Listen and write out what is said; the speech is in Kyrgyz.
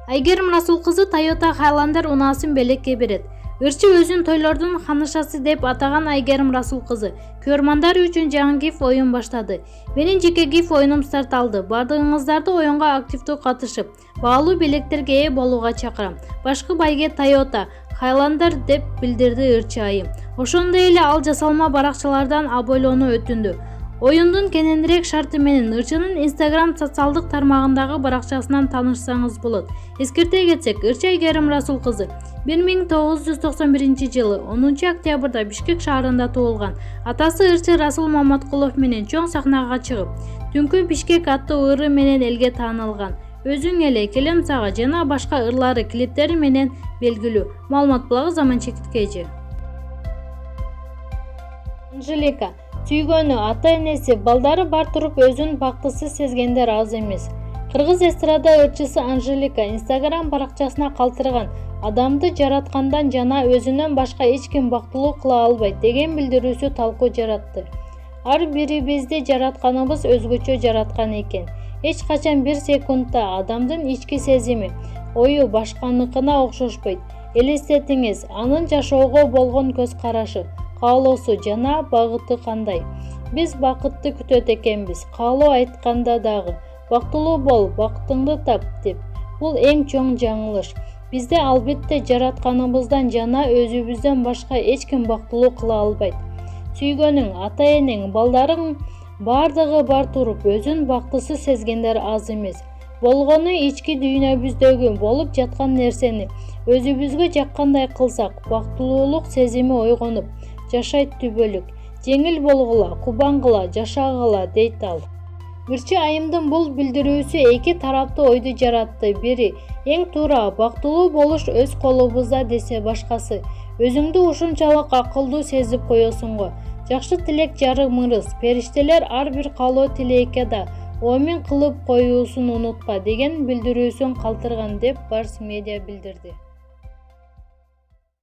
Айгерим Расул кызы Toyota Highlander унаасын белекке берет. Ырчы өзүн тойлордун ханышасы деп атаган Айгерим Расул кызы көрөрмандар үчүн жаңы гиф оюн баштады. Менин жеке гиф оюнум старт алды. Бардыгыңыздарды оюнга активдүү катышып, баалуу белектерге ээ болууга чакырам. Башкы байге Toyota Highlander деп билдирди ырчы айым. Ошондой эле ал жасалма баракчалардан абойлоону өтүндү. Оюндун кененирээк шарты менен ырчынын Instagram социалдык тармагындагы баракчасынан таанышсаңыз болот. Эскерте кетсек, ырчы Айгерим Расул кызы 1991 10 октябрда Бишкек шаарында туулган. Атасы ырчы Расул Маматкулов менен чоң сахнага чыгып, Түнкү Бишкек аттуу ыры менен элге таанылган. Өзүң эле, Келем сага жана башка ырлары клиптери менен белгилүү. Маалымат булагы Заман Чекиткежи. Анжелика сүйгөнү, ата-энеси, балдары бар туруп өзүн бактысыз сезгендер аз эмес. Кыргыз эстрада ырчысы Анжелика Instagram баракчасына калтырган адамды жараткандан жана өзүнөн башка эч ким бактылуу кыла албайт деген билдирүүсү талкуу жаратты. Ар бирибизди жаратканыбыз өзгөчө жараткан экен. Эч качан бир секундта адамдын ички сезими, ою башканыкына окшошпойт. Элестетиңиз, анын жашоого болгон көз карашы, каалоосу жана багыты кандай. Биз бакытты күтөт экенбиз. Каалоо айтканда дагы бактылуу бол, бактыңды тап деп. Бул эң чоң жаңылыш. Бизде албетте жаратканыбыздан жана өзүбүздөн башка эч ким бактылуу кыла албайт. Сүйгөнүң, ата-энең, балдарың бардыгы бар туруп өзүн бактысыз сезгендер аз эмес. Болгону ички дүйнөбүздөгү болуп жаткан нерсени өзүбүзгө жаккандай кылсак, бактылуулук сезими ойгонуп, жашайт түбөлүк. Жеңил болгула, кубангыла, жашагыла, дейт ал. Ырчы айымдын бул билдирүүсү эки тараптуу ойду жаратты. Бири, эң туура, бактылуу болуш өз колубузда десе башкасы. Өзүңдү ушунчалык акылдуу сезип коесуңго. Жакшы тилек жарым ырыс. Периштелер ар бир каалоо тилекке да оомин кылып коюусун унутпа деген билдирүүсүн калтырган деп Барс Медиа билдирди.